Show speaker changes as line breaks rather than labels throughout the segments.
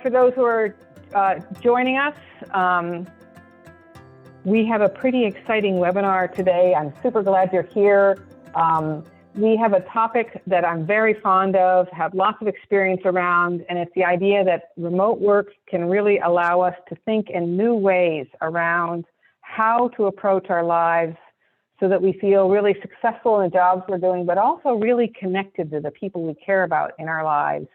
for those who are joining us, we have a pretty exciting webinar today. I'm super glad you're here. We have a topic that I'm very fond of, have lots of experience around, and it's the idea that remote work can really allow us to think in new ways around how to approach our lives so that we feel really successful in the jobs we're doing, but also really connected to the people we care about in our lives.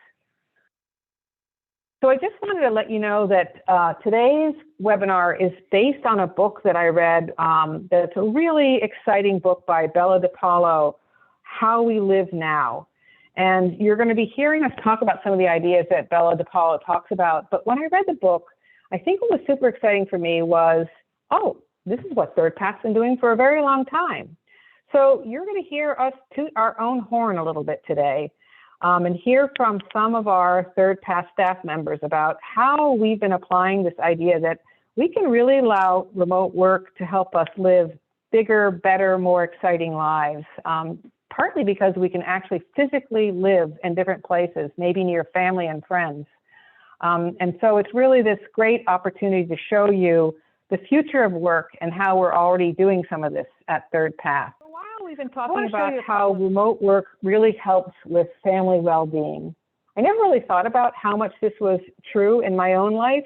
So I just wanted to let you know that today's webinar is based on a book that I read that's a really exciting book by Bella DePaulo, How We Live Now. And you're going to be hearing us talk about some of the ideas that Bella DePaulo talks about. But when I read the book, I think what was super exciting for me was, oh, this is what Third Path's been doing for a very long time. So you're going to hear us toot our own horn a little bit today. And hear from some of our Third Path staff members about how we've been applying this idea that we can really allow remote work to help us live bigger, better, more exciting lives, partly because we can actually physically live in different places, maybe near family and friends. And so it's really this great opportunity to show you the future of work and how we're already doing some of this at Third Path. We've been talking about how remote work really helps with family well-being. I never really thought about how much this was true in my own life.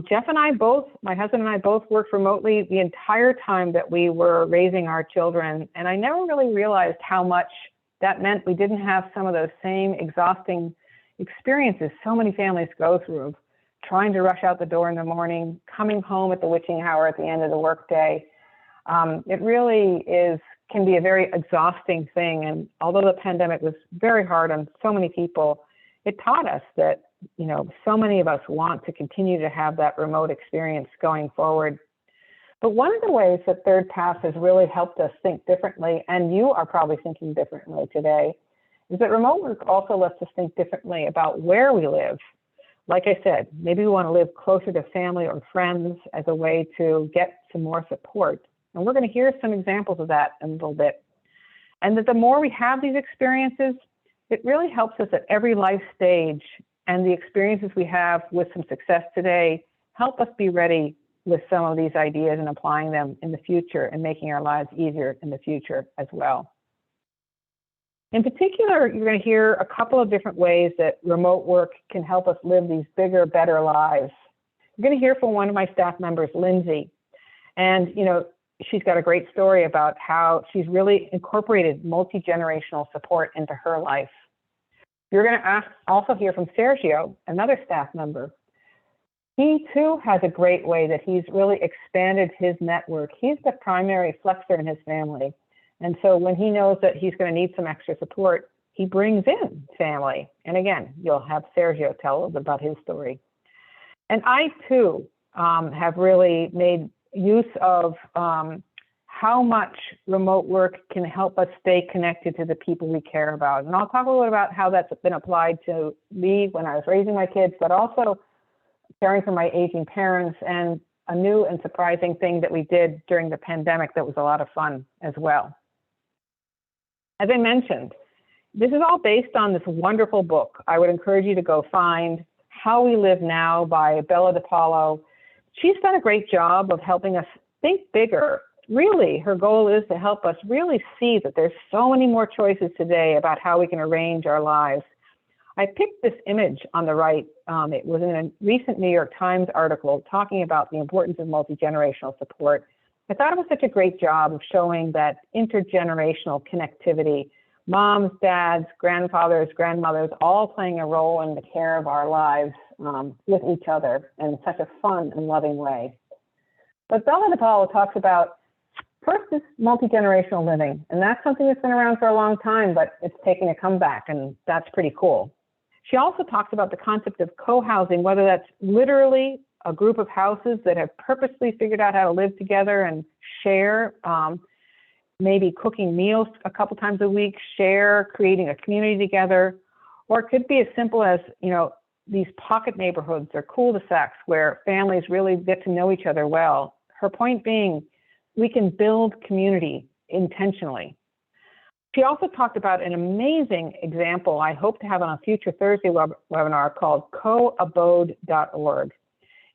Jeff and I both, my husband and I both worked remotely the entire time that we were raising our children. And I never really realized how much that meant we didn't have some of those same exhausting experiences so many families go through of trying to rush out the door in the morning, coming home at the witching hour at the end of the workday. It really can be a very exhausting thing. And although the pandemic was very hard on so many people, it taught us that, you know, so many of us want to continue to have that remote experience going forward. But one of the ways that Third Path has really helped us think differently, and you are probably thinking differently today, is that remote work also lets us think differently about where we live. Like I said, maybe we want to live closer to family or friends as a way to get some more support. And we're going to hear some examples of that in a little bit. And that the more we have these experiences, it really helps us at every life stage. And the experiences we have with some success today help us be ready with some of these ideas and applying them in the future and making our lives easier in the future as well. In particular, you're going to hear a couple of different ways that remote work can help us live these bigger, better lives. You're going to hear from one of my staff members, Lindsay. And, you know, she's got a great story about how she's really incorporated multi-generational support into her life. You're going to also hear from Sergio, another staff member. He too has a great way that he's really expanded his network. He's the primary flexor in his family. And so when he knows that he's going to need some extra support, he brings in family. And again, you'll have Sergio tell us about his story. And I too have really made use of how much remote work can help us stay connected to the people we care about. And I'll talk a little bit about how that's been applied to me when I was raising my kids, but also caring for my aging parents, and a new and surprising thing that we did during the pandemic that was a lot of fun as well. As I mentioned, this is all based on this wonderful book. I would encourage you to go find How We Live Now by Bella DePaulo. She's done a great job of helping us think bigger. Really, her goal is to help us really see that there's so many more choices today about how we can arrange our lives. I picked this image on the right. It was in a recent New York Times article talking about the importance of multi-generational support. I thought it was such a great job of showing that intergenerational connectivity, moms, dads, grandfathers, grandmothers, all playing a role in the care of our lives with each other in such a fun and loving way. But Bella DePaulo talks about, first, is multi-generational living, and that's something that's been around for a long time, but it's taking a comeback, and that's pretty cool. She also talks about the concept of co-housing, whether that's literally a group of houses that have purposely figured out how to live together and share, maybe cooking meals a couple times a week, share, creating a community together, or it could be as simple as, you know, these pocket neighborhoods or cul-de-sacs where families really get to know each other well. Her point being, we can build community intentionally. She also talked about an amazing example I hope to have on a future Thursday webinar called coabode.org.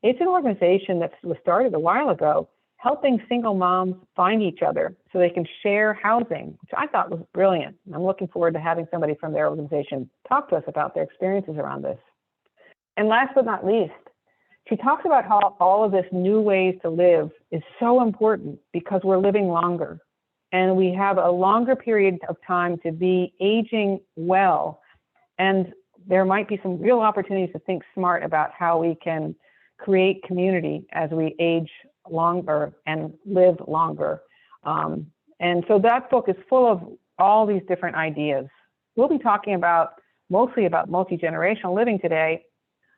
It's an organization that was started a while ago, helping single moms find each other so they can share housing, which I thought was brilliant. I'm looking forward to having somebody from their organization talk to us about their experiences around this. And last but not least, she talks about how all of this new ways to live is so important because we're living longer. And we have a longer period of time to be aging well. And there might be some real opportunities to think smart about how we can create community as we age longer and live longer. And so that book is full of all these different ideas. We'll be talking about mostly about multi-generational living today,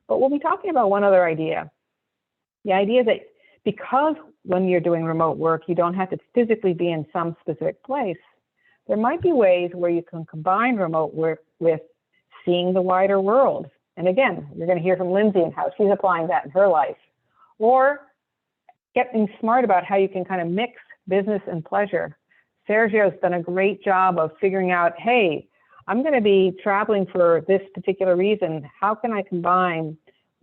but we'll be talking about one other idea. The idea that because when you're doing remote work, you don't have to physically be in some specific place, there might be ways where you can combine remote work with seeing the wider world. And again, you're going to hear from Lindsay and how she's applying that in her life. Or getting smart about how you can kind of mix business and pleasure. Sergio's done a great job of figuring out, hey, I'm going to be traveling for this particular reason. How can I combine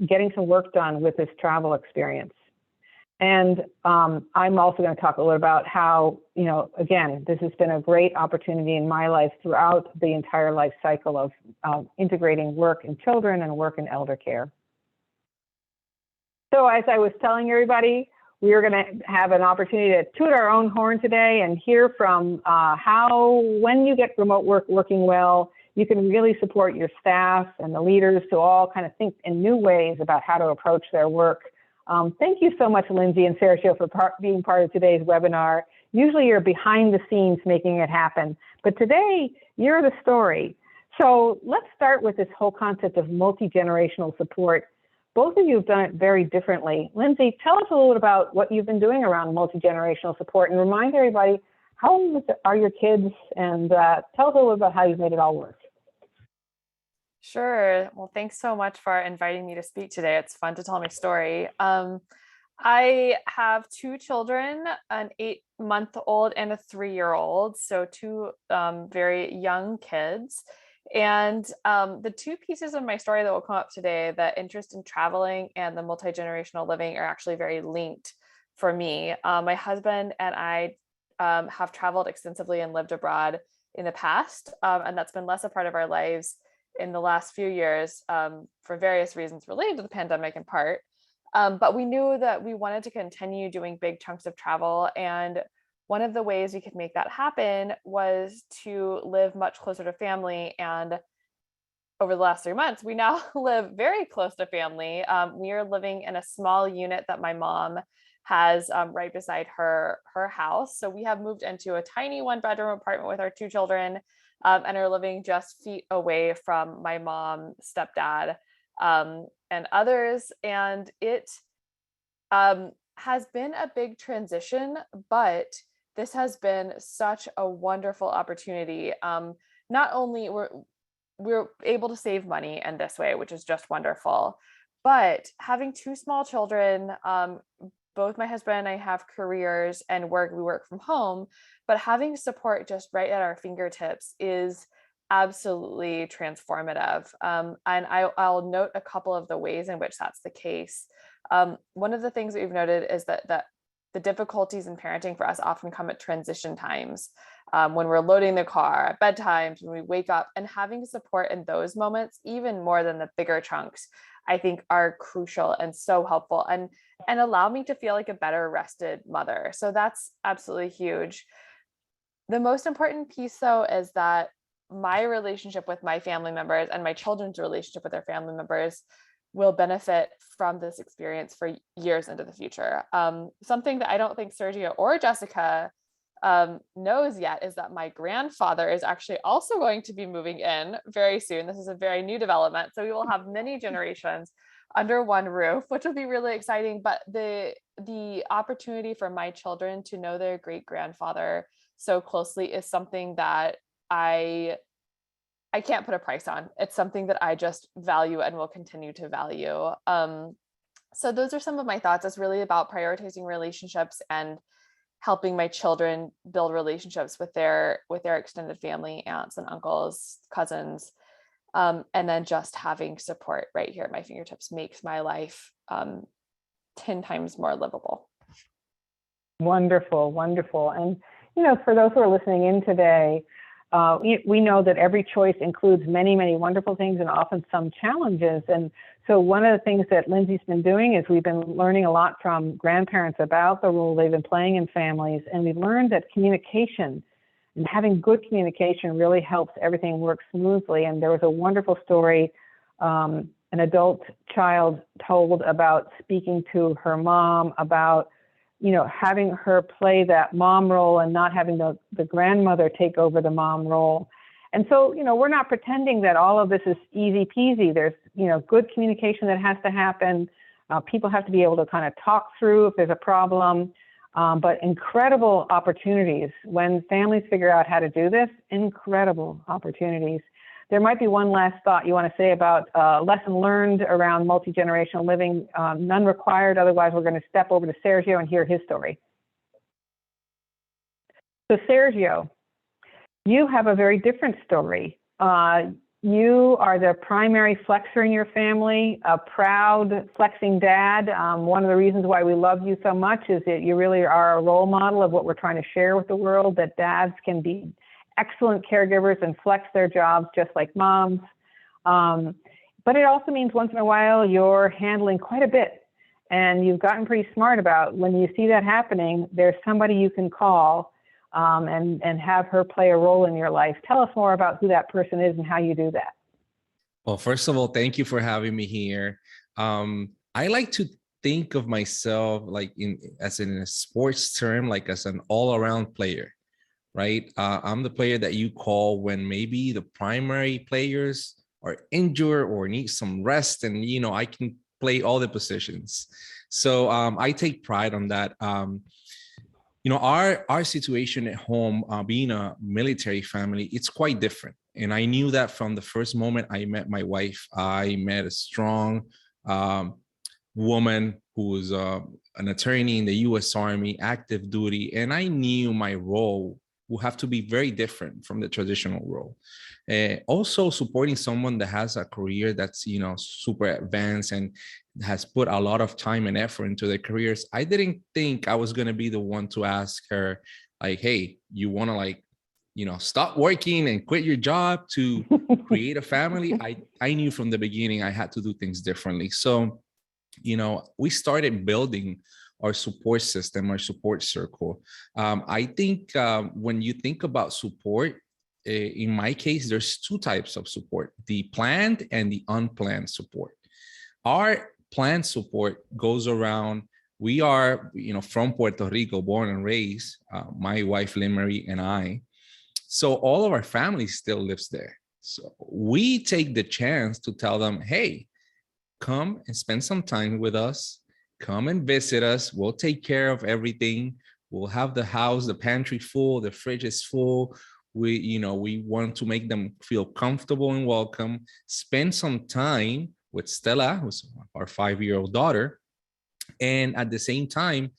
getting some work done with this travel experience? And I'm also going to talk a little about how, again, this has been a great opportunity in my life throughout the entire life cycle of integrating work and children and work and elder care. So as I was telling everybody, we are going to have an opportunity to toot our own horn today and hear from how, when you get remote work working well, you can really support your staff and the leaders to all kind of think in new ways about how to approach their work. Thank you so much, Lindsay and Sergio, for being part of today's webinar. Usually you're behind the scenes making it happen, but today you're the story. So let's start with this whole concept of multi-generational support. Both of you have done it very differently. Lindsay, tell us a little bit about what you've been doing around multi-generational support, and remind everybody, how old are your kids, and tell us a little bit about how you've made it all work.
Sure. Well, thanks so much for inviting me to speak today. It's fun to tell my story. I have two children, an 8-month-old and a 3-year-old, so two very young kids. And the two pieces of my story that will come up today, the interest in traveling and the multi-generational living, are actually very linked for me. My husband and I have traveled extensively and lived abroad in the past, and that's been less a part of our lives in the last few years for various reasons related to the pandemic in part. But we knew that we wanted to continue doing big chunks of travel. And one of the ways we could make that happen was to live much closer to family. And over the last 3 months, we now live very close to family. We are living in a small unit that my mom has right beside her house. So we have moved into a tiny 1-bedroom apartment with our 2 children, and are living just feet away from my mom, stepdad, and others. And it has been a big transition, but this has been such a wonderful opportunity. Not only we're able to save money in this way, which is just wonderful, but having 2 small children, both my husband and I have careers and we work from home, but having support just right at our fingertips is absolutely transformative. And I'll note a couple of the ways in which that's the case. One of the things that we've noted is that the difficulties in parenting for us often come at transition times, when we're loading the car, at bedtimes, when we wake up, and having support in those moments, even more than the bigger chunks, I think are crucial and so helpful and allow me to feel like a better rested mother. So that's absolutely huge. The most important piece, though, is that my relationship with my family members and my children's relationship with their family members will benefit from this experience for years into the future. Something that I don't think Sergio or Jessica knows yet is that my grandfather is actually also going to be moving in very soon. This is a very new development. So we will have many generations under one roof, which will be really exciting. But the opportunity for my children to know their great grandfather so closely is something that I can't put a price on. It's something that I just value and will continue to value. So those are some of my thoughts. It's really about prioritizing relationships and helping my children build relationships with their extended family, aunts and uncles, cousins, and then just having support right here at my fingertips makes my life 10 times more livable.
Wonderful, wonderful. And, for those who are listening in today, we know that every choice includes many, many wonderful things and often some challenges. And so one of the things that Lindsay's been doing is we've been learning a lot from grandparents about the role they've been playing in families. And we've learned that communication and having good communication really helps everything work smoothly. And there was a wonderful story an adult child told about speaking to her mom about, having her play that mom role and not having the grandmother take over the mom role. And so, we're not pretending that all of this is easy peasy. There's, good communication that has to happen. People have to be able to kind of talk through if there's a problem. But incredible opportunities when families figure out how to do this, incredible opportunities. There might be one last thought you want to say about lesson learned around multi-generational living, none required. Otherwise, we're going to step over to Sergio and hear his story. So Sergio, you have a very different story. You are the primary flexor in your family, a proud flexing dad. One of the reasons why we love you so much is that you really are a role model of what we're trying to share with the world, that dads can be excellent caregivers and flex their jobs just like moms. But it also means once in a while you're handling quite a bit, and you've gotten pretty smart about when you see that happening, there's somebody you can call and have her play a role in your life. Tell us more about who that person is and how you do that.
Well, first of all, thank you for having me here. I like to think of myself like as in a sports term, like as an all-around player, right? I'm the player that you call when maybe the primary players are injured or need some rest, and I can play all the positions. So I take pride on that. Our situation at home, being a military family, it's quite different. And I knew that from the first moment I met my wife. I met a strong woman who was an attorney in the U.S. Army, active duty. And I knew my role will have to be very different from the traditional role. Also supporting someone that has a career that's, super advanced and has put a lot of time and effort into their careers. I didn't think I was going to be the one to ask her, like, hey, you want to stop working and quit your job to create a family? I knew from the beginning I had to do things differently. So, we started building our support system, our support circle. I think when you think about support, in my case, there's two types of support: the planned and the unplanned support. Our planned support goes around, we are, from Puerto Rico, born and raised, my wife, Lindsay, and I. So all of our family still lives there. So we take the chance to tell them, hey, come and spend some time with us. Come and visit us. We'll take care of everything. We'll have the house, the pantry full, the fridge is full. We want to make them feel comfortable and welcome. Spend some time with Stella, who's our 5-year-old daughter. And at the same time,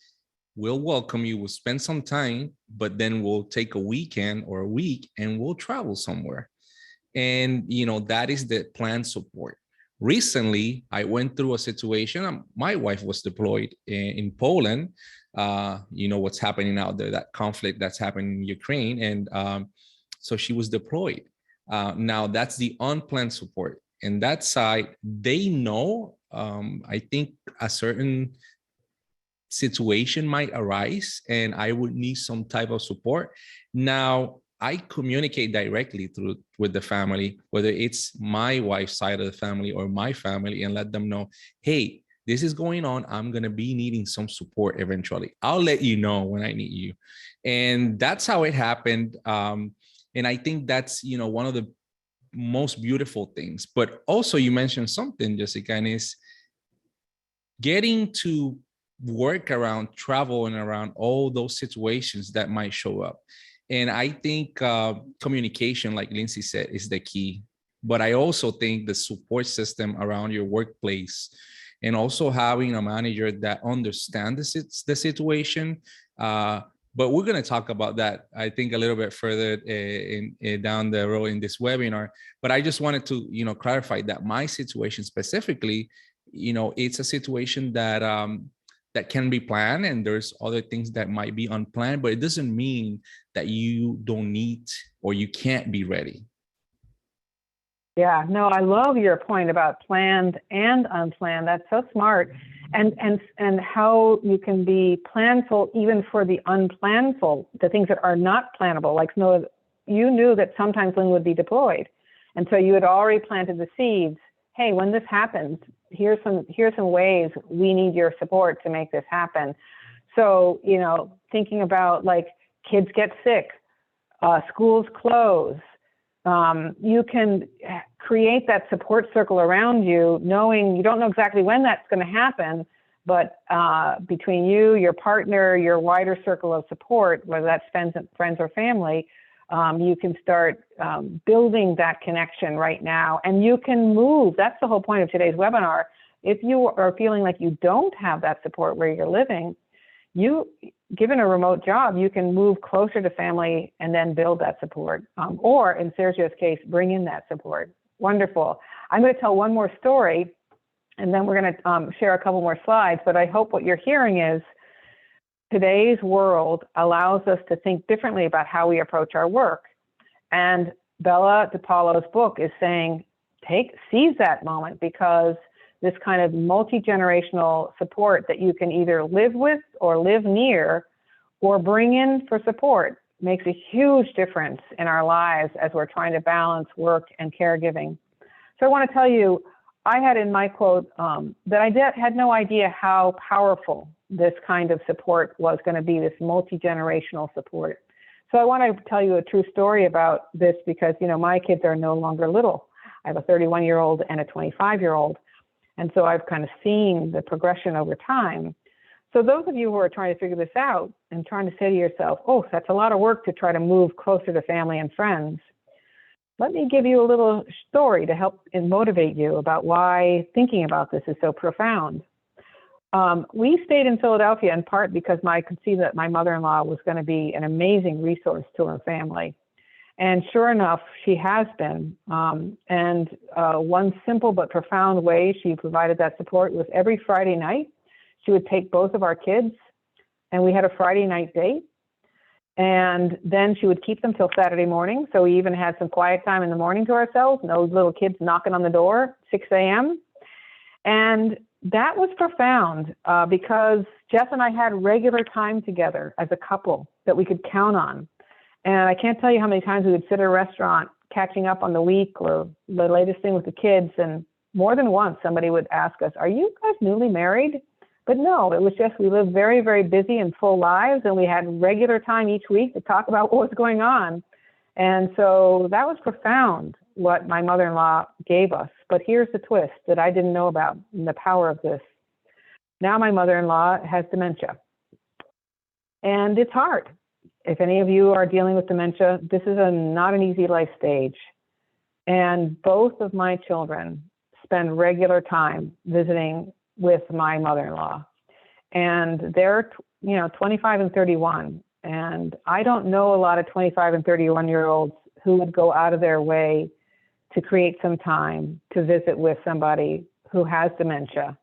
we'll welcome you. We'll spend some time, but then we'll take a weekend or a week and we'll travel somewhere. And, that is the planned support. Recently, I went through a situation. My wife was deployed in Poland. What's happening out there, that conflict that's happening in Ukraine. And so she was deployed. Now, that's the unplanned support. And that side, they know, I think a certain situation might arise and I would need some type of support. Now, I communicate directly with the family, whether it's my wife's side of the family or my family, and let them know, hey, this is going on. I'm going to be needing some support eventually. I'll let you know when I need you. And that's how it happened. And I think that's, one of the most beautiful things. But also you mentioned something, Jessica, and is getting to work around travel and around all those situations that might show up. And I think communication, like Lindsay said, is the key. But I also think the support system around your workplace, and also having a manager that understands the situation, But we're going to talk about that, I think, a little bit further down the road in this webinar. But I just wanted to, clarify that my situation specifically, it's a situation that that can be planned, and there's other things that might be unplanned, but it doesn't mean that you don't need or you can't be ready.
Yeah, no, I love your point about planned and unplanned. That's so smart. And how you can be planful even for the unplannedful, the things that are not plannable. Like, no, you knew that sometimes Lynn would be deployed, and so you had already planted the seeds. Hey, when this happens, here's some ways we need your support to make this happen. So, thinking about, like, kids get sick, schools close. You can create that support circle around you, knowing you don't know exactly when that's going to happen, but between you, your partner, your wider circle of support, whether that's friends or family, you can start building that connection right now, and you can move. That's the whole point of today's webinar. If you are feeling like you don't have that support where you're living, given a remote job, you can move closer to family and then build that support. Or in Sergio's case, bring in that support. Wonderful. I'm going to tell one more story, and then we're going to share a couple more slides. But I hope what you're hearing is today's world allows us to think differently about how we approach our work. And Bella DePaulo's book is saying, seize that moment, because this kind of multi-generational support that you can either live with or live near or bring in for support makes a huge difference in our lives as we're trying to balance work and caregiving. So I want to tell you, I had in my quote that I had no idea how powerful this kind of support was going to be, this multi-generational support. So I want to tell you a true story about this because, my kids are no longer little. I have a 31-year-old and a 25-year-old. And so I've kind of seen the progression over time. So those of you who are trying to figure this out and trying to say to yourself, oh, that's a lot of work to try to move closer to family and friends, let me give you a little story to help and motivate you about why thinking about this is so profound. We stayed in Philadelphia in part because I could see that my mother-in-law was going to be an amazing resource to her family. And sure enough, she has been. And one simple but profound way she provided that support was every Friday night, she would take both of our kids, and we had a Friday night date. And then she would keep them till Saturday morning. So we even had some quiet time in the morning to ourselves, no little kids knocking on the door, 6 a.m. And that was profound because Jeff and I had regular time together as a couple that we could count on. And I can't tell you how many times we would sit at a restaurant catching up on the week or the latest thing with the kids. And more than once, somebody would ask us, are you guys newly married? But no, it was just we lived very, very busy and full lives. And we had regular time each week to talk about what was going on. And so that was profound, what my mother-in-law gave us. But here's the twist that I didn't know about and the power of this. Now my mother-in-law has dementia. And it's hard. If any of you are dealing with dementia, this is not an easy life stage. And both of my children spend regular time visiting with my mother-in-law. And they're, 25 and 31. And I don't know a lot of 25 and 31-year-olds who would go out of their way to create some time to visit with somebody who has dementia,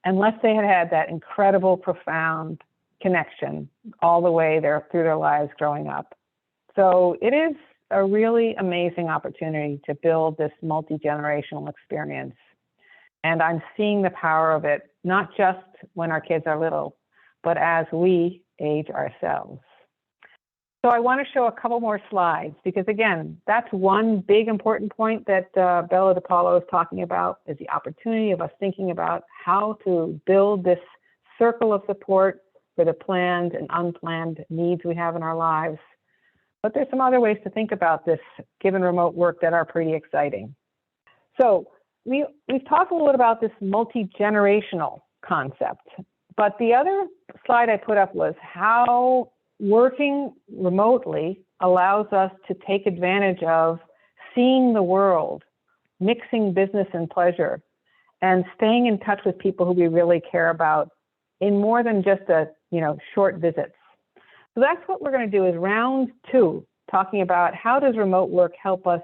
unless they had had that incredible, profound connection all the way through their lives growing up. So it is a really amazing opportunity to build this multi-generational experience. And I'm seeing the power of it, not just when our kids are little, but as we age ourselves. So I want to show a couple more slides because, again, that's one big important point that Bella DePaulo is talking about, is the opportunity of us thinking about how to build this circle of support for the planned and unplanned needs we have in our lives. But there's some other ways to think about this, given remote work, that are pretty exciting. So we've talked a little about this multi-generational concept, but the other slide I put up was how working remotely allows us to take advantage of seeing the world, mixing business and pleasure, and staying in touch with people who we really care about in more than just short visits. So that's what we're going to do is round 2, talking about how does remote work help us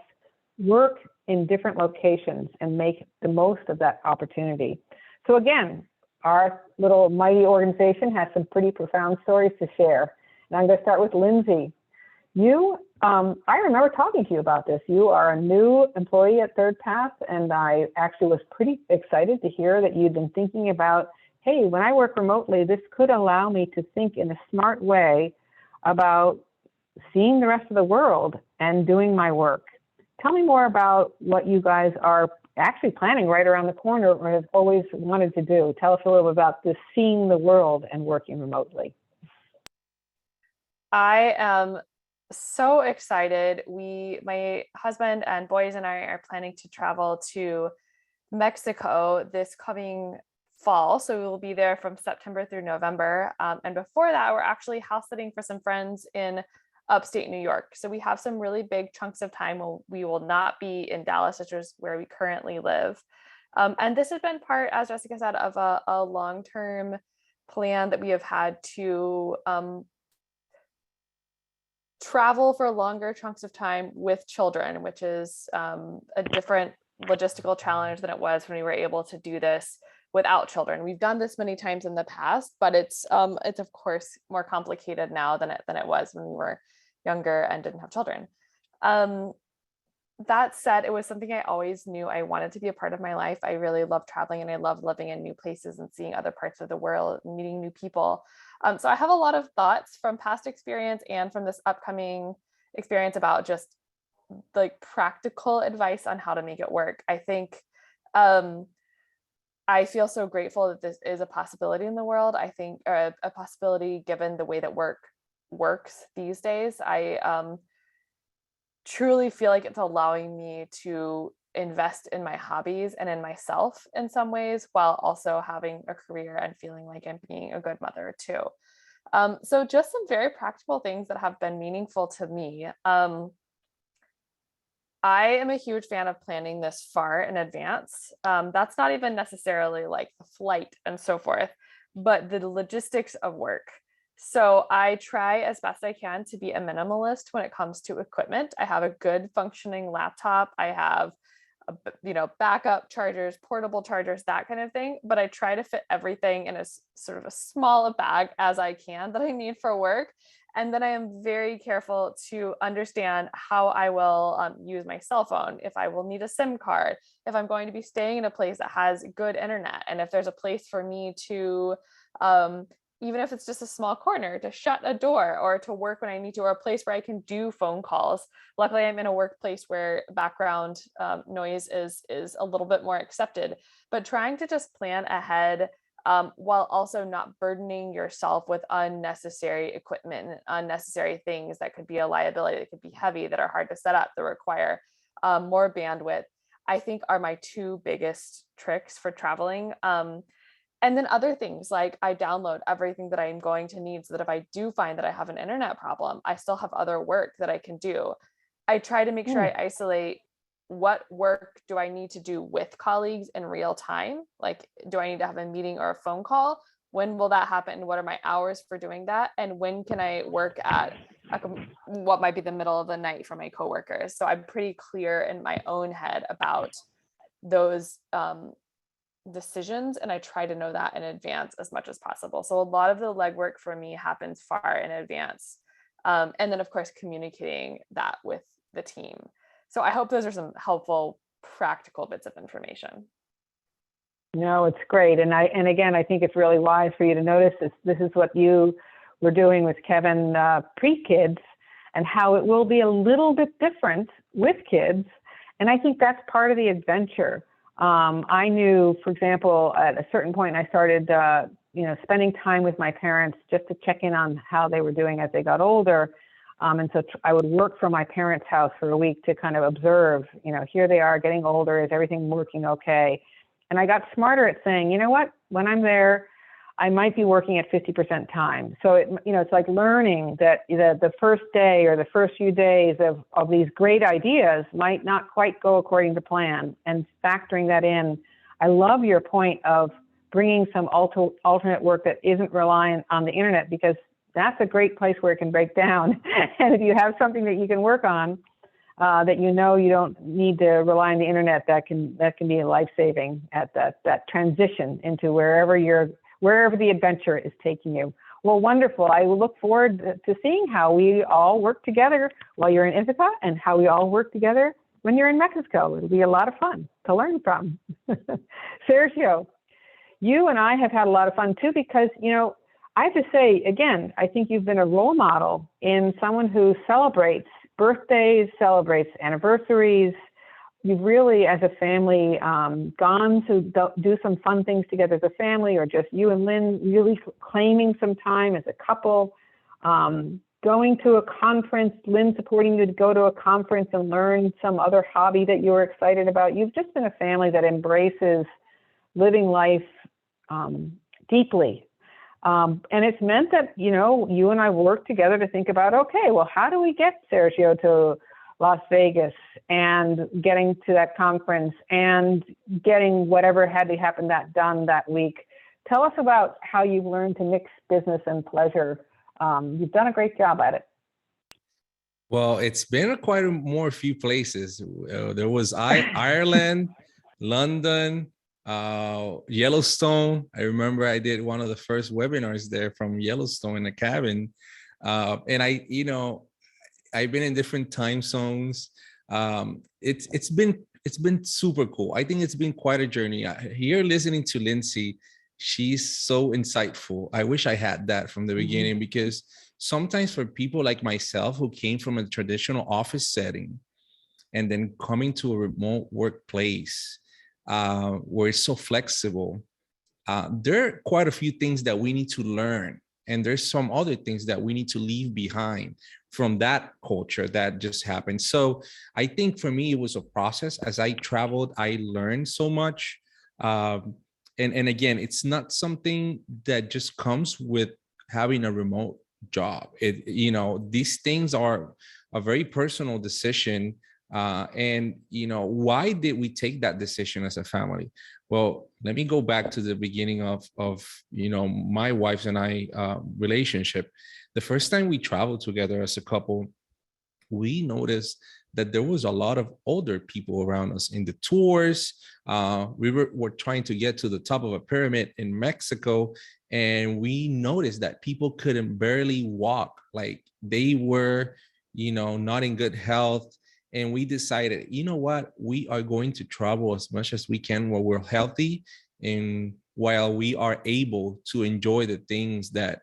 work in different locations and make the most of that opportunity. So again, our little mighty organization has some pretty profound stories to share. And I'm going to start with Lindsay. You, I remember talking to you about this. You are a new employee at Third Path, and I actually was pretty excited to hear that you'd been thinking about, hey, when I work remotely, this could allow me to think in a smart way about seeing the rest of the world and doing my work. Tell me more about what you guys are actually planning right around the corner or have always wanted to do. Tell us a little bit about this seeing the world and working remotely.
I am so excited. My husband and boys and I are planning to travel to Mexico this coming fall. So we will be there from September through November. And before that, we're actually house sitting for some friends in upstate New York. So we have some really big chunks of time where we will not be in Dallas, which is where we currently live. And this has been part, as Jessica said, of a long-term plan that we have had to travel for longer chunks of time with children, which is a different logistical challenge than it was when we were able to do this without children. We've done this many times in the past, but it's of course more complicated now than it was when we were younger and didn't have children. That said, it was something I always knew I wanted to be a part of my life. I really love traveling and I love living in new places and seeing other parts of the world, meeting new people. So I have a lot of thoughts from past experience and from this upcoming experience about just like practical advice on how to make it work. I think I feel so grateful that this is a possibility in the world. I think a possibility given the way that work works these days. I truly feel like it's allowing me to invest in my hobbies and in myself in some ways, while also having a career and feeling like I'm being a good mother too. So just some very practical things that have been meaningful to me. I am a huge fan of planning this far in advance. That's not even necessarily like the flight and so forth, but the logistics of work. So I try as best I can to be a minimalist when it comes to equipment. I have a good functioning laptop. I have, backup chargers, portable chargers, that kind of thing. But I try to fit everything in a sort of a small bag as I can that I need for work. And then I am very careful to understand how I will use my cell phone, if I will need a SIM card, if I'm going to be staying in a place that has good internet, and if there's a place for me to, even if it's just a small corner, to shut a door or to work when I need to, or a place where I can do phone calls. Luckily, I'm in a workplace where background noise is a little bit more accepted, but trying to just plan ahead while also not burdening yourself with unnecessary equipment and unnecessary things that could be a liability, that could be heavy, that are hard to set up, that require more bandwidth, I think are my two biggest tricks for traveling. And then other things like I download everything that I'm going to need so that if I do find that I have an internet problem, I still have other work that I can do. I try to make sure I isolate what work do I need to do with colleagues in real time? Like, do I need to have a meeting or a phone call? When will that happen? What are my hours for doing that? And when can I work at what might be the middle of the night for my coworkers? So I'm pretty clear in my own head about those decisions, and I try to know that in advance as much as possible. So a lot of the legwork for me happens far in advance. And then of course, communicating that with the team. So I hope those are some helpful, practical bits of information.
No, it's great. And again, I think it's really wise for you to notice this is what you were doing with Kevin pre-kids, and how it will be a little bit different with kids. And I think that's part of the adventure. I knew, for example, at a certain point, I started, spending time with my parents just to check in on how they were doing as they got older. And so I would work from my parents' house for a week to kind of observe, here they are getting older. Is everything working okay? And I got smarter at saying, you know what, when I'm there, I might be working at 50% time. So it's like learning that the first day or the first few days of these great ideas might not quite go according to plan, and factoring that in. I love your point of bringing some alternate work that isn't reliant on the internet, because that's a great place where it can break down. And if you have something that you can work on, that you don't need to rely on the internet, that can be life-saving at that transition into wherever the adventure is taking you. Well, wonderful. I will look forward to seeing how we all work together while you're in Ithaca and how we all work together when you're in Mexico. It'll be a lot of fun to learn from. Sergio, you and I have had a lot of fun too, because, I have to say, again, I think you've been a role model in someone who celebrates birthdays, celebrates anniversaries. You've really, as a family, gone to do some fun things together as a family, or just you and Lynn really claiming some time as a couple, going to a conference, Lynn supporting you to go to a conference and learn some other hobby that you were excited about. You've just been a family that embraces living life deeply. And it's meant that, you and I work together to think about, okay, well, how do we get Sergio to Las Vegas and getting to that conference and getting whatever had to happen done that week? Tell us about how you've learned to mix business and pleasure. You've done a great job at it.
Well, it's been quite a few places. There was Ireland, London, Yellowstone. I remember I did one of the first webinars there from Yellowstone in a cabin. And I've been in different time zones. It's been super cool. I think it's been quite a journey. Here listening to Lindsay, she's so insightful. I wish I had that from the beginning, because sometimes for people like myself who came from a traditional office setting and then coming to a remote workplace where it's so flexible, there are quite a few things that we need to learn. And there's some other things that we need to leave behind from that culture that just happened. So I think for me, it was a process. As I traveled, I learned so much. And again, it's not something that just comes with having a remote job. These things are a very personal decision. And why did we take that decision as a family? Well, let me go back to the beginning of my wife's and I relationship. The first time we traveled together as a couple, we noticed that there was a lot of older people around us in the tours. We were trying to get to the top of a pyramid in Mexico, and we noticed that people couldn't barely walk. Like they were, not in good health. And we decided, you know what, we are going to travel as much as we can while we're healthy and while we are able to enjoy the things that,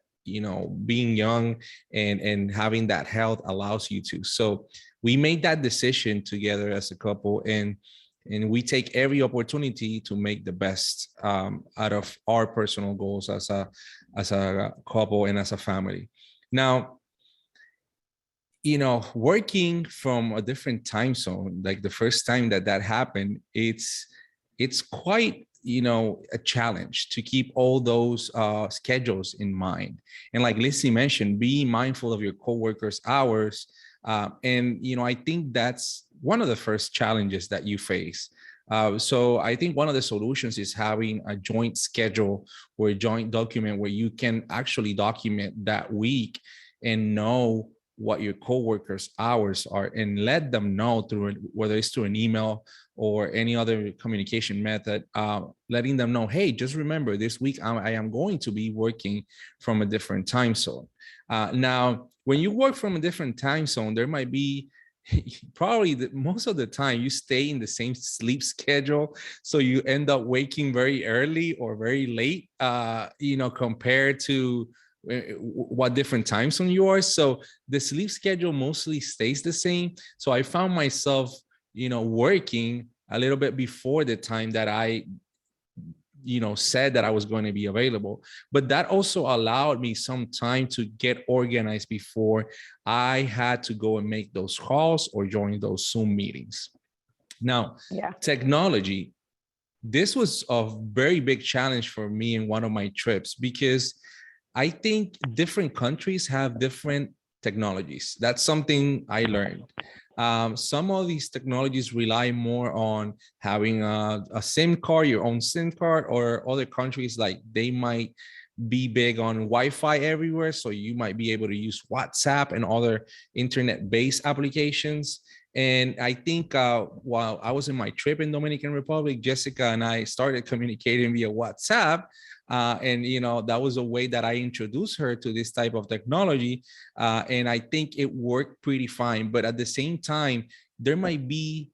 being young and having that health allows you to. So we made that decision together as a couple, and we take every opportunity to make the best out of our personal goals as a couple and as a family. Now, working from a different time zone, like the first time that happened, it's quite, a challenge to keep all those schedules in mind. And like Lindsay mentioned, be mindful of your coworkers' hours. And, I think that's one of the first challenges that you face. So I think one of the solutions is having a joint schedule or a joint document where you can actually document that week and know what your coworkers' hours are, and let them know through, whether it's through an email or any other communication method, letting them know, hey, just remember this week I am going to be working from a different time zone. Now, when you work from a different time zone, there might be probably most of the time you stay in the same sleep schedule, so you end up waking very early or very late, compared to what different time zone you are. So the sleep schedule mostly stays the same. So I found myself, working a little bit before the time that I, said that I was going to be available. But that also allowed me some time to get organized before I had to go and make those calls or join those Zoom meetings. Now, technology, this was a very big challenge for me in one of my trips, because I think different countries have different technologies. That's something I learned. Some of these technologies rely more on having a SIM card, your own SIM card, or other countries, like they might be big on Wi-Fi everywhere. So you might be able to use WhatsApp and other internet-based applications. And I think while I was in my trip in Dominican Republic, Jessica and I started communicating via WhatsApp. And, that was a way that I introduced her to this type of technology. And I think it worked pretty fine. But at the same time, there might be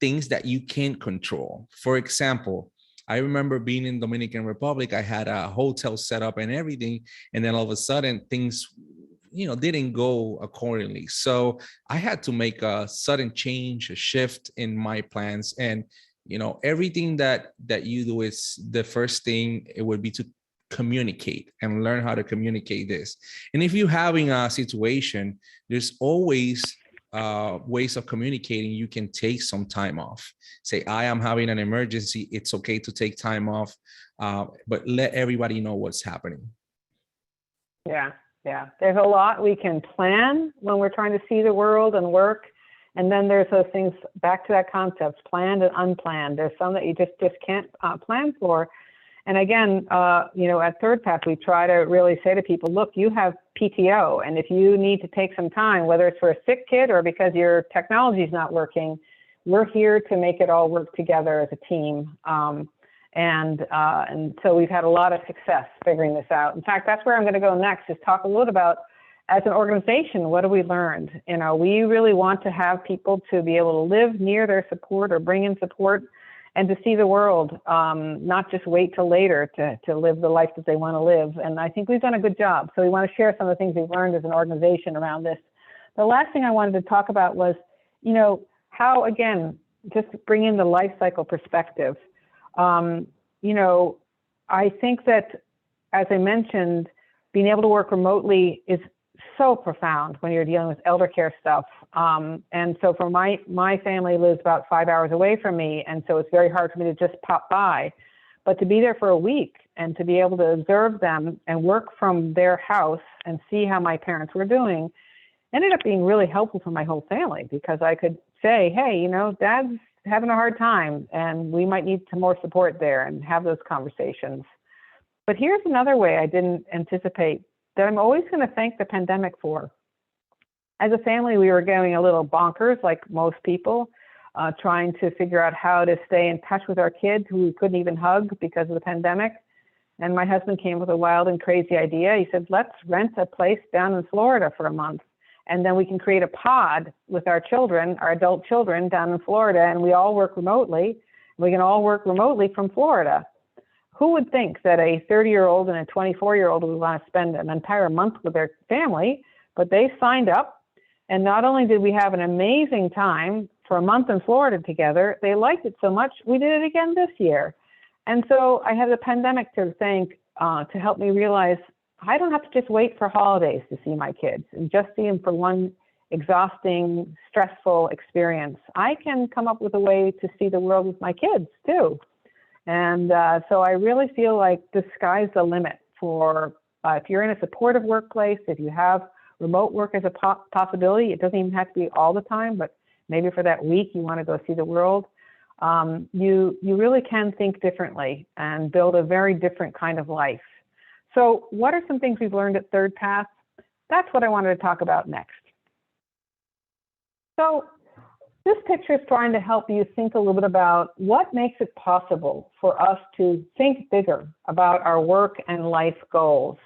things that you can't control. For example, I remember being in Dominican Republic, I had a hotel set up and everything. And then all of a sudden things, didn't go accordingly. So I had to make a sudden change, a shift in my plans. And, everything that you do is the first thing, it would be to communicate and learn how to communicate this. And if you're having a situation, there's always ways of communicating. You can take some time off. Say, I am having an emergency. It's okay to take time off, but let everybody know what's happening.
Yeah. There's a lot we can plan when we're trying to see the world and work. And then there's those things, back to that concept, planned and unplanned. There's some that you just can't plan for. And again, at Third Path, we try to really say to people, look, you have PTO. And if you need to take some time, whether it's for a sick kid or because your technology is not working, we're here to make it all work together as a team. And so we've had a lot of success figuring this out. In fact, that's where I'm going to go next, is talk a little about, as an organization, what have we learned? We really want to have people to be able to live near their support or bring in support and to see the world, not just wait till later to live the life that they want to live. And I think we've done a good job. So we want to share some of the things we've learned as an organization around this. The last thing I wanted to talk about was, how, again, just bring in the life cycle perspective. I think that, as I mentioned, being able to work remotely is so profound when you're dealing with elder care stuff. And so for my family lives about 5 hours away from me. And so it's very hard for me to just pop by, but to be there for a week and to be able to observe them and work from their house and see how my parents were doing ended up being really helpful for my whole family, because I could say, hey, Dad's having a hard time and we might need some more support there, and have those conversations. But here's another way I didn't anticipate that I'm always going to thank the pandemic for. As a family, we were going a little bonkers, like most people, trying to figure out how to stay in touch with our kids who we couldn't even hug because of the pandemic. And my husband came with a wild and crazy idea. He said, let's rent a place down in Florida for a month, and then we can create a pod with our children, our adult children down in Florida, and we all work remotely. We can all work remotely from Florida. Who would think that a 30-year-old and a 24-year-old would want to spend an entire month with their family? But they signed up, and not only did we have an amazing time for a month in Florida together, they liked it so much, we did it again this year. And so I had the pandemic to thank to help me realize I don't have to just wait for holidays to see my kids and just see them for one exhausting, stressful experience. I can come up with a way to see the world with my kids too. And so I really feel like the sky's the limit for if you're in a supportive workplace, if you have remote work as a possibility, it doesn't even have to be all the time, but maybe for that week you want to go see the world. You really can think differently and build a very different kind of life. So what are some things we've learned at Third Path? That's what I wanted to talk about next. So this picture is trying to help you think a little bit about what makes it possible for us to think bigger about our work and life goals.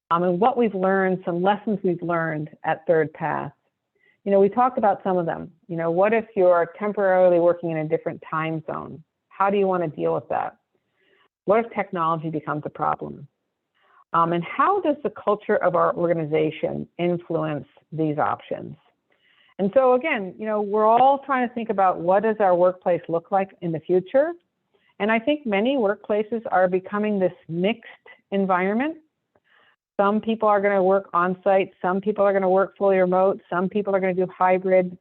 And what we've learned, some lessons we've learned at Third Path. We talked about some of them. What if you're temporarily working in a different time zone? How do you want to deal with that? What if technology becomes a problem? And how does the culture of our organization influence these options? And so again, we're all trying to think about what does our workplace look like in the future? And I think many workplaces are becoming this mixed environment. Some people are going to work on site. Some people are going to work fully remote. Some people are going to do hybrid.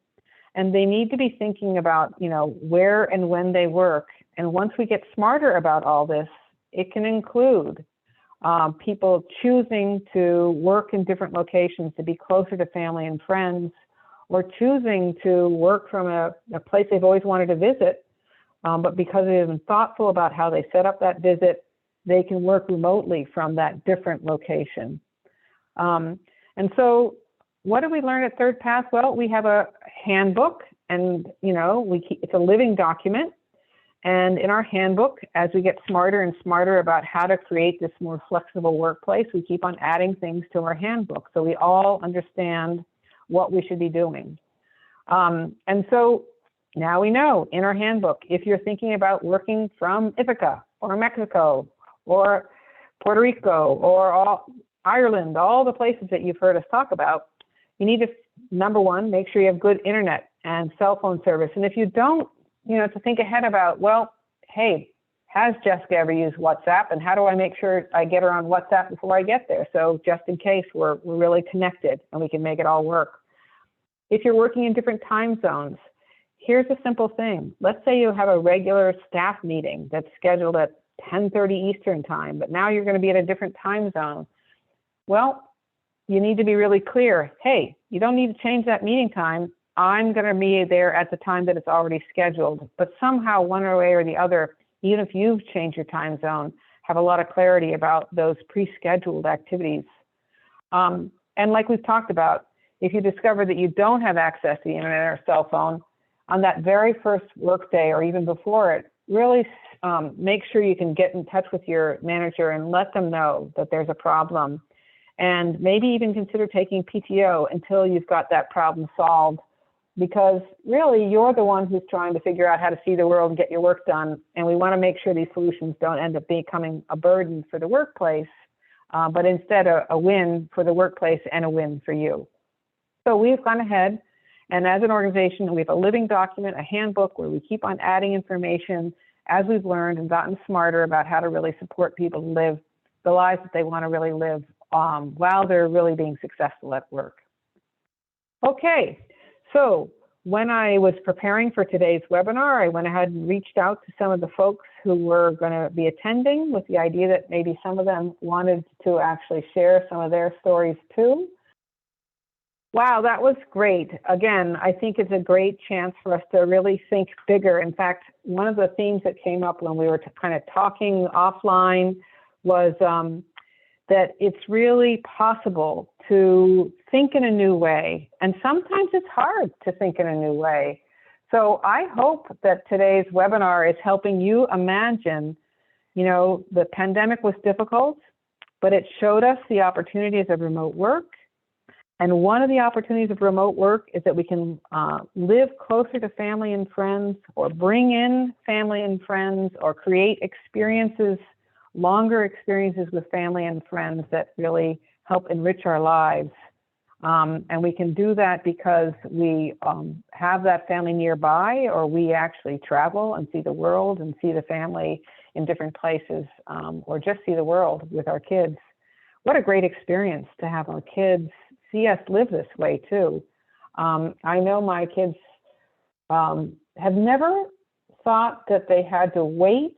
And they need to be thinking about, where and when they work. And once we get smarter about all this, it can include people choosing to work in different locations to be closer to family and friends, or choosing to work from a place they've always wanted to visit, but because they've been thoughtful about how they set up that visit, they can work remotely from that different location. And so what did we learn at Third Path? Well, we have a handbook, and it's a living document. And in our handbook, as we get smarter and smarter about how to create this more flexible workplace, we keep on adding things to our handbook so we all understand what we should be doing. And so now we know in our handbook, if you're thinking about working from Ithaca or Mexico or Puerto Rico or Ireland, all the places that you've heard us talk about, you need to, number one, make sure you have good internet and cell phone service. And if you don't, to think ahead about, well, hey, has Jessica ever used WhatsApp, and how do I make sure I get her on WhatsApp before I get there? So just in case we're really connected and we can make it all work. If you're working in different time zones, here's a simple thing. Let's say you have a regular staff meeting that's scheduled at 10:30 Eastern time, but now you're going to be at a different time zone. Well, you need to be really clear. Hey, you don't need to change that meeting time. I'm going to be there at the time that it's already scheduled. But somehow, one way or the other, even if you've changed your time zone, have a lot of clarity about those pre-scheduled activities. And like we've talked about, if you discover that you don't have access to the internet or cell phone, on that very first work day or even before it, really make sure you can get in touch with your manager and let them know that there's a problem. And maybe even consider taking PTO until you've got that problem solved, because really you're the one who's trying to figure out how to see the world and get your work done. And we want to make sure these solutions don't end up becoming a burden for the workplace, but instead a win for the workplace and a win for you. So we've gone ahead, and as an organization, we have a living document, a handbook where we keep on adding information as we've learned and gotten smarter about how to really support people to live the lives that they want to really live while they're really being successful at work. Okay, so when I was preparing for today's webinar, I went ahead and reached out to some of the folks who were going to be attending with the idea that maybe some of them wanted to actually share some of their stories too. Wow, that was great. Again, I think it's a great chance for us to really think bigger. In fact, one of the themes that came up when we were kind of talking offline was that it's really possible to think in a new way. And sometimes it's hard to think in a new way. So I hope that today's webinar is helping you imagine, the pandemic was difficult, but it showed us the opportunities of remote work. And one of the opportunities of remote work is that we can live closer to family and friends, or bring in family and friends, or create experiences, longer experiences with family and friends that really help enrich our lives. And we can do that because we have that family nearby, or we actually travel and see the world and see the family in different places, or just see the world with our kids. What a great experience to have our kids see us live this way too. I know my kids have never thought that they had to wait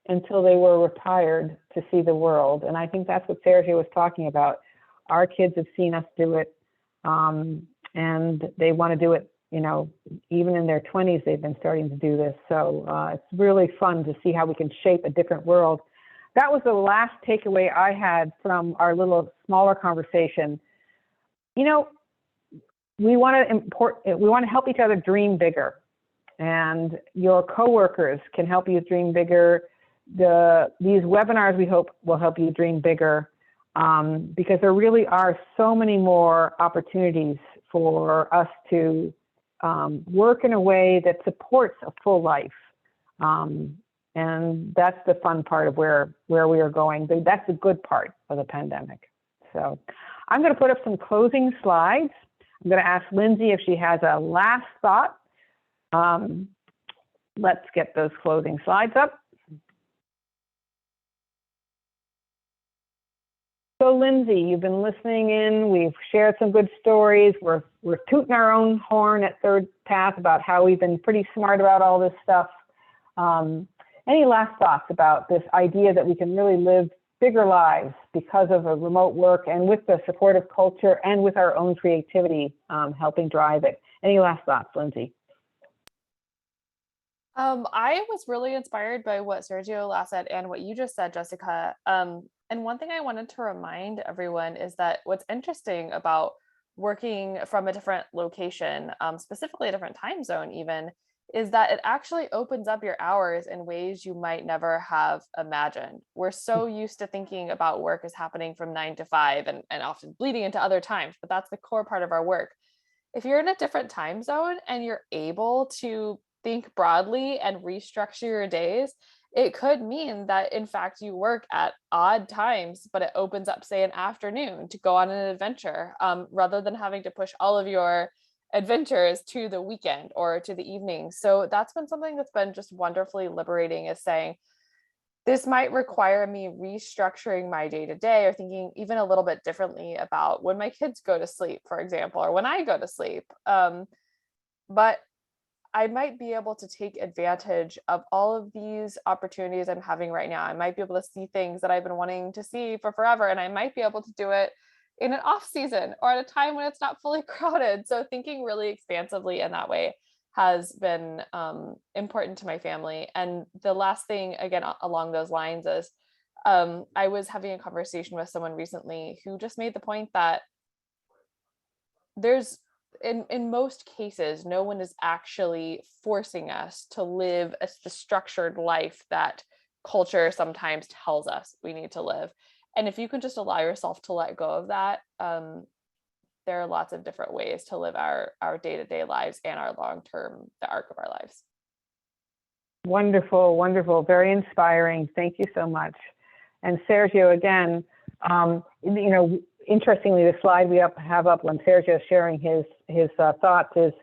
until they were retired to see the world. And I think that's what Sergio was talking about. Our kids have seen us do it, and they want to do it, even in their 20s, they've been starting to do this. So it's really fun to see how we can shape a different world. That was the last takeaway I had from our little smaller conversation. We want to help each other dream bigger, and your coworkers can help you dream bigger. These webinars, we hope, will help you dream bigger, because there really are so many more opportunities for us to work in a way that supports a full life. And that's the fun part of where we are going. That's the good part of the pandemic. So I'm going to put up some closing slides. I'm going to ask Lindsay if she has a last thought. Let's get those closing slides up. So Lindsay, you've been listening in. We've shared some good stories. We're tooting our own horn at Third Path about how we've been pretty smart about all this stuff. Any last thoughts about this idea that we can really live bigger lives because of a remote work, and with the supportive culture and with our own creativity helping drive it? Any last thoughts, Lindsay?
I was really inspired by what Sergio last said and what you just said, Jessica. And one thing I wanted to remind everyone is that what's interesting about working from a different location, specifically a different time zone, even, is that it actually opens up your hours in ways you might never have imagined. We're so used to thinking about work as happening from 9 to 5 and often bleeding into other times, but that's the core part of our work. If you're in a different time zone and you're able to think broadly and restructure your days, it could mean that in fact you work at odd times, but it opens up, say, an afternoon to go on an adventure, rather than having to push all of your adventures to the weekend or to the evening. So that's been something that's been just wonderfully liberating, is saying, this might require me restructuring my day to day or thinking even a little bit differently about when my kids go to sleep, for example, or when I go to sleep. But I might be able to take advantage of all of these opportunities I'm having right now. I might be able to see things that I've been wanting to see for forever, and I might be able to do it in an off season or at a time when it's not fully crowded. So thinking really expansively in that way has been important to my family. And the last thing, again, along those lines is, I was having a conversation with someone recently who just made the point that there's, in most cases, no one is actually forcing us to live the structured life that culture sometimes tells us we need to live. And if you can just allow yourself to let go of that, there are lots of different ways to live our day-to-day lives and our long-term, the arc of our lives.
Wonderful, wonderful, very inspiring. Thank you so much. And Sergio, again, interestingly, the slide we have up when Sergio is sharing his thoughts is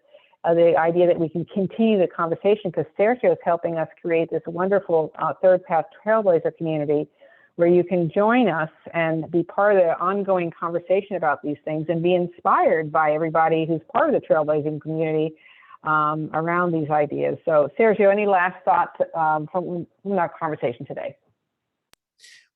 the idea that we can continue the conversation, because Sergio is helping us create this wonderful Third Path Trailblazer community where you can join us and be part of the ongoing conversation about these things and be inspired by everybody who's part of the trailblazing community around these ideas. So Sergio, any last thoughts from our conversation today?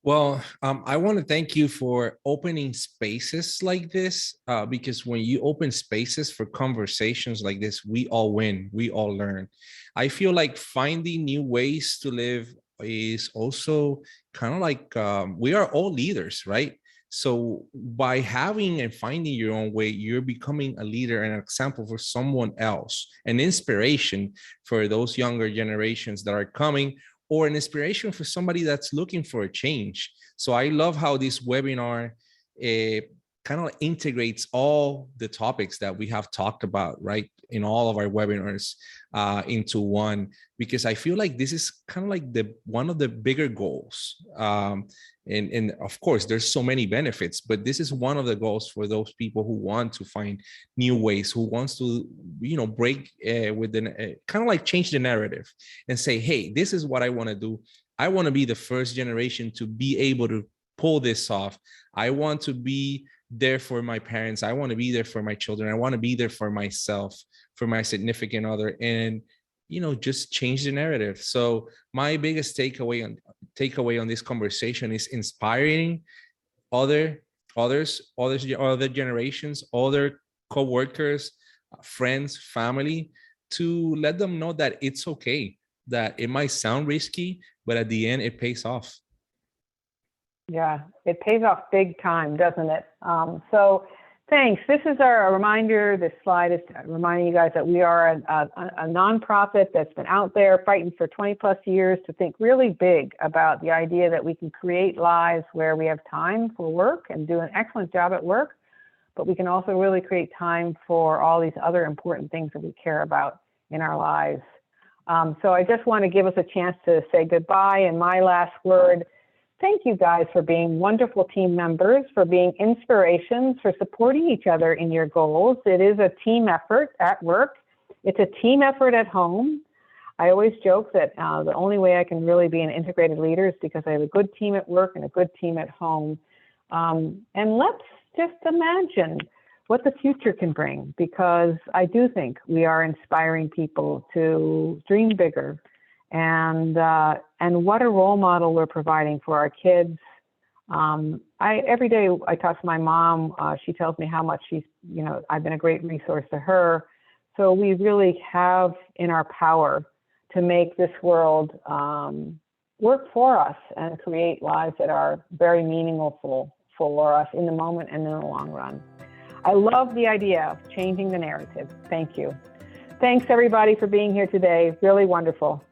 Well, I want to thank you for opening spaces like this, because when you open spaces for conversations like this, we all win, we all learn. I feel like finding new ways to live is also kind of like we are all leaders, right? So by having and finding your own way, you're becoming a leader and an example for someone else, an inspiration for those younger generations that are coming, or an inspiration for somebody that's looking for a change. So I love how this webinar kind of integrates all the topics that we have talked about, right, in all of our webinars into one, because I feel like this is kind of like one of the bigger goals. And of course, there's so many benefits, but this is one of the goals for those people who want to find new ways, who wants to, break with the kind of like change the narrative and say, hey, this is what I want to do. I want to be the first generation to be able to pull this off. I want to be there for my parents. I want to be there for my children. I want to be there for myself, for my significant other, and just change the narrative. So my biggest takeaway on this conversation is inspiring other generations, other co-workers, friends, family, to let them know that it's okay, that it might sound risky, but at the end it pays off.
Yeah, it pays off big time, doesn't it? So thanks. This is our reminder. This slide is reminding you guys that we are a nonprofit that's been out there fighting for 20 plus years to think really big about the idea that we can create lives where we have time for work and do an excellent job at work, but we can also really create time for all these other important things that we care about in our lives. So I just want to give us a chance to say goodbye. And my last word, thank you guys for being wonderful team members, for being inspirations, for supporting each other in your goals. It is a team effort at work. It's a team effort at home. I always joke that the only way I can really be an integrated leader is because I have a good team at work and a good team at home. And let's just imagine what the future can bring, because I do think we are inspiring people to dream bigger. And what a role model we're providing for our kids. Every day I talk to my mom. She tells me how much I've been a great resource to her. So we really have in our power to make this world work for us and create lives that are very meaningful for us in the moment and in the long run. I love the idea of changing the narrative. Thank you. Thanks everybody for being here today. Really wonderful.